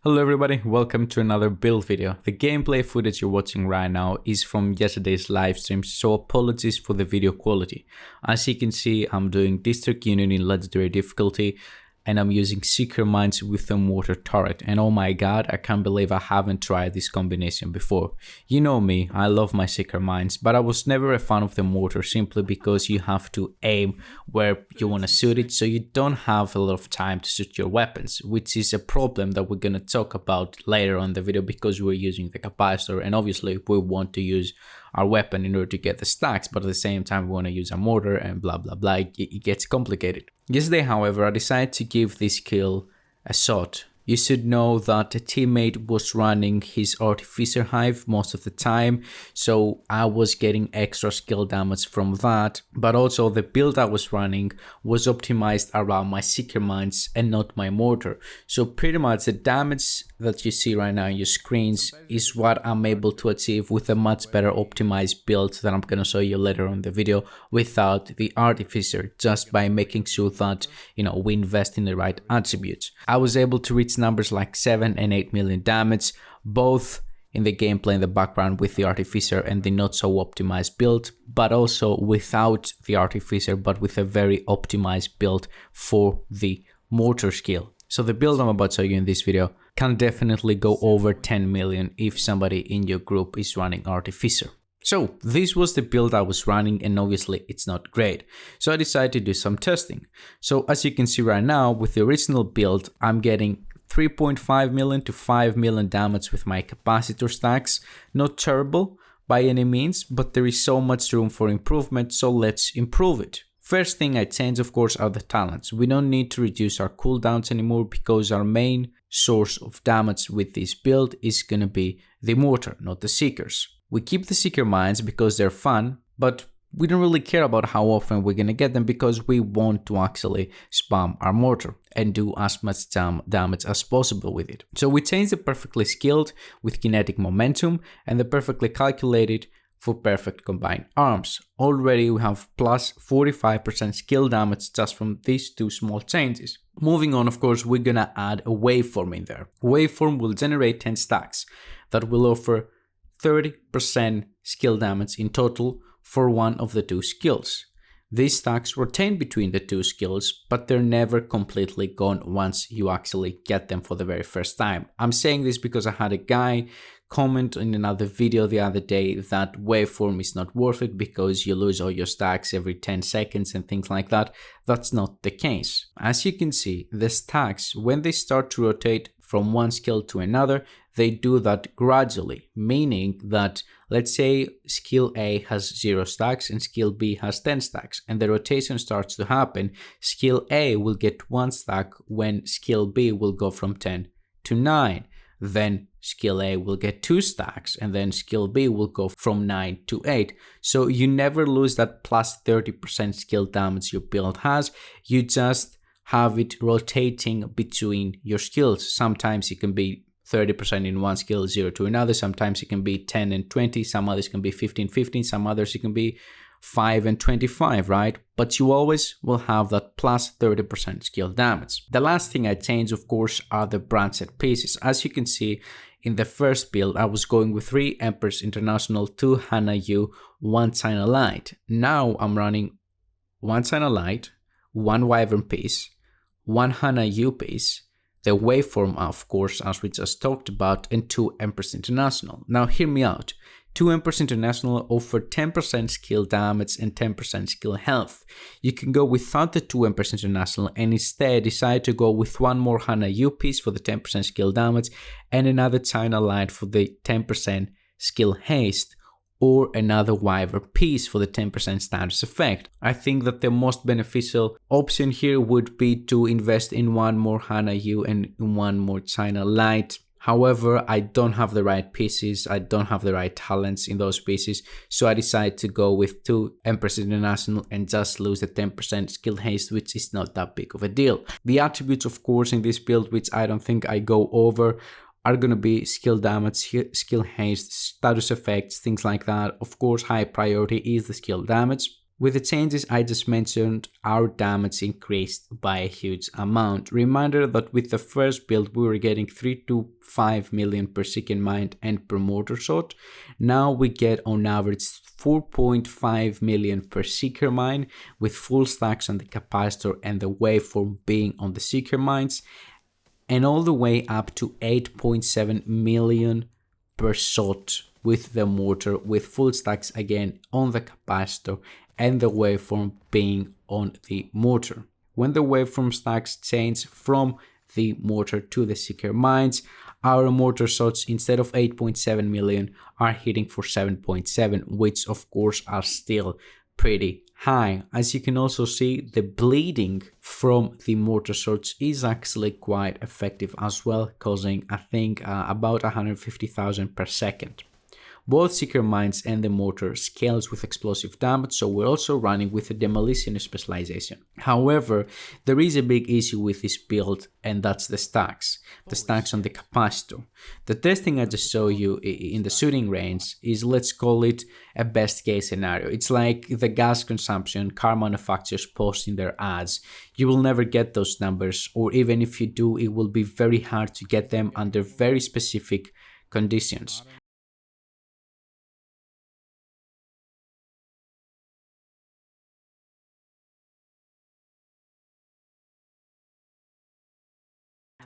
Hello everybody, welcome to another build video. The gameplay footage you're watching right now is from yesterday's live stream, so apologies for the video quality. As you can see, I'm doing District Union in Legendary difficulty, and I'm using Seeker Mines with the Mortar Turret. And oh my god, I can't believe I haven't tried this combination before. You know me, I love my Seeker Mines, but I was never a fan of the Mortar simply because you have to aim where you want to shoot it, so you don't have a lot of time to shoot your weapons, which is a problem that we're gonna talk about later on in the video because we're using the capacitor, and obviously we want to use our weapon in order to get the stacks, but at the same time we want to use a mortar and blah blah blah. It gets complicated. Yesterday, however, I decided to give this kill a shot. You should know that a teammate was running his Artificer Hive most of the time, so I was getting extra skill damage from that, but also the build I was running was optimized around my Seeker Mines and not my mortar. So pretty much the damage that you see right now on your screens is what I'm able to achieve with a much better optimized build that I'm gonna show you later on in the video without the Artificer, just by making sure that, we invest in the right attributes. I was able to reach numbers like 7 and 8 million damage, both in the gameplay in the background with the Artificer and the not so optimized build, but also without the Artificer but with a very optimized build for the mortar skill. So the build I'm about to show you in this video can definitely go over 10 million if somebody in your group is running Artificer. So this was the build I was running, and obviously it's not great. So I decided to do some testing. So as you can see right now, with the original build, I'm getting 3.5 million to 5 million damage with my capacitor stacks. Not terrible by any means, but there is so much room for improvement, so let's improve it. First thing I change, of course, are the talents. We don't need to reduce our cooldowns anymore because our main source of damage with this build is gonna be the mortar, not the Seekers. We keep the Seeker Mines because they're fun, but we don't really care about how often we're gonna get them because we want to actually spam our mortar and do as much damage as possible with it. So we change the perfectly skilled with kinetic momentum and the perfectly calculated for perfect combined arms. Already we have plus 45% skill damage just from these two small changes. Moving on, of course, we're gonna add a waveform in there. Waveform will generate 10 stacks that will offer 30% skill damage in total for one of the two skills. These stacks rotate between the two skills, but they're never completely gone once you actually get them for the very first time. I'm saying this because I had a guy comment in another video the other day that waveform is not worth it because you lose all your stacks every 10 seconds and things like that. That's not the case. As you can see, the stacks, when they start to rotate from one skill to another, they do that gradually, meaning that let's say skill A has 0 stacks and skill B has 10 stacks, and the rotation starts to happen. Skill A will get 1 stack when skill B will go from 10 to 9. Then skill A will get 2 stacks, and then skill B will go from 9 to 8. So you never lose that plus 30% skill damage your build has, you just have it rotating between your skills. Sometimes it can be 30% in one skill, 0 to another. Sometimes it can be 10 and 20. Some others can be 15-15. Some others it can be 5 and 25, right? But you always will have that plus 30% skill damage. The last thing I changed, of course, are the branched pieces. As you can see, in the first build, I was going with 3 Empress International, 2 Hana U, 1 China Light. Now I'm running 1 China Light, 1 Wyvern piece, 1 Hana U piece, the waveform, of course, as we just talked about, and 2 Empress International. Now hear me out. 2 Empress International offer 10% skill damage and 10% skill health. You can go without the 2 Empress International and instead decide to go with 1 more Hana U piece for the 10% skill damage and another China Light for the 10% skill haste, or another Wyvern piece for the 10% status effect. I think that the most beneficial option here would be to invest in 1 more Hana U and 1 more China Light. However, I don't have the right pieces, I don't have the right talents in those pieces, so I decided to go with 2 Empress International and just lose the 10% skill haste, which is not that big of a deal. The attributes, of course, in this build, which I don't think I go over, are going to be skill damage, skill haste, status effects, things like that. Of course, high priority is the skill damage. With the changes I just mentioned, our damage increased by a huge amount. Reminder that with the first build we were getting 3 to 5 million per second mined and per mortar shot. Now we get on average 4.5 million per seeker mine with full stacks on the capacitor and the waveform being on the seeker mines, and all the way up to 8.7 million per shot with the mortar with full stacks again on the capacitor and the waveform being on the mortar. When the waveform stacks change from the mortar to the seeker mines, our mortar shots instead of 8.7 million are hitting for 7.7, which of course are still pretty high. As you can also see, the bleeding from the mortar shots is actually quite effective as well, causing I think about 150,000 per second. Both seeker mines and the mortar scales with explosive damage, so we're also running with a demolition specialization. However, there is a big issue with this build, and that's the stacks on the capacitor. The testing I just showed you in the shooting range is, let's call it a best case scenario. It's like the gas consumption car manufacturers post in their ads. You will never get those numbers, or even if you do, it will be very hard to get them under very specific conditions.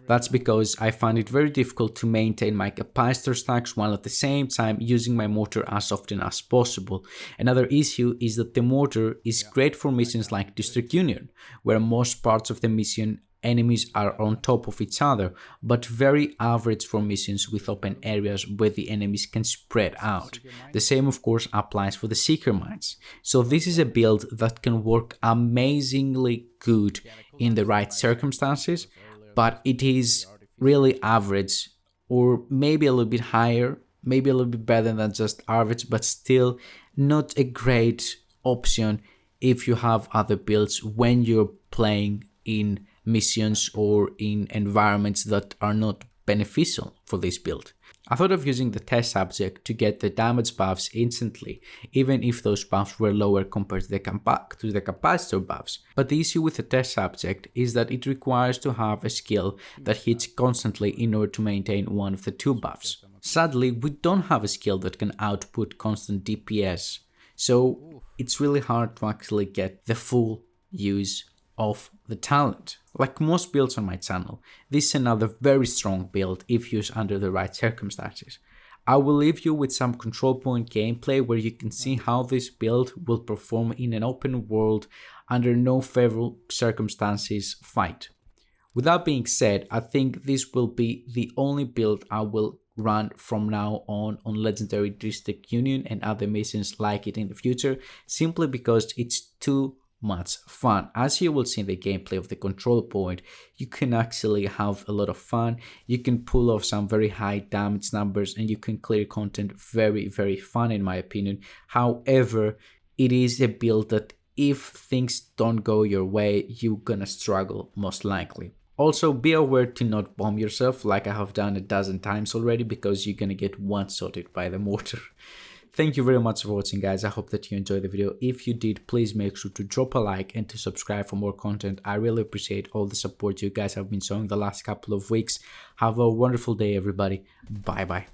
That's because I find it very difficult to maintain my capacitor stacks while at the same time using my mortar as often as possible. Another issue is that the mortar is great for missions like District Union, where most parts of the mission enemies are on top of each other, but very average for missions with open areas where the enemies can spread out. The same of course applies for the seeker mines. So this is a build that can work amazingly good in the right circumstances, but it is really average, or maybe a little bit higher, maybe a little bit better than just average, but still not a great option if you have other builds when you're playing in missions or in environments that are not beneficial for this build. I thought of using the test subject to get the damage buffs instantly, even if those buffs were lower compared to the capacitor buffs. But the issue with the test subject is that it requires to have a skill that hits constantly in order to maintain one of the two buffs. Sadly, we don't have a skill that can output constant DPS, so it's really hard to actually get the full use of the talent. Like most builds on my channel, this is another very strong build if used under the right circumstances. I will leave you with some control point gameplay where you can see how this build will perform in an open world under no favorable circumstances fight. With that being said, I think this will be the only build I will run from now on Legendary District Union and other missions like it in the future, simply because it's too much fun. As you will see in the gameplay of the control point, you can actually have a lot of fun. You can pull off some very high damage numbers and you can clear content very fun in my opinion. However, it is a build that if things don't go your way, you're gonna struggle most likely. Also, be aware to not bomb yourself like I have done a dozen times already, because you're gonna get one-shotted by the mortar. Thank you very much for watching, guys. I hope that you enjoyed the video. If you did, please make sure to drop a like and to subscribe for more content. I really appreciate all the support you guys have been showing the last couple of weeks. Have a wonderful day, everybody. Bye bye.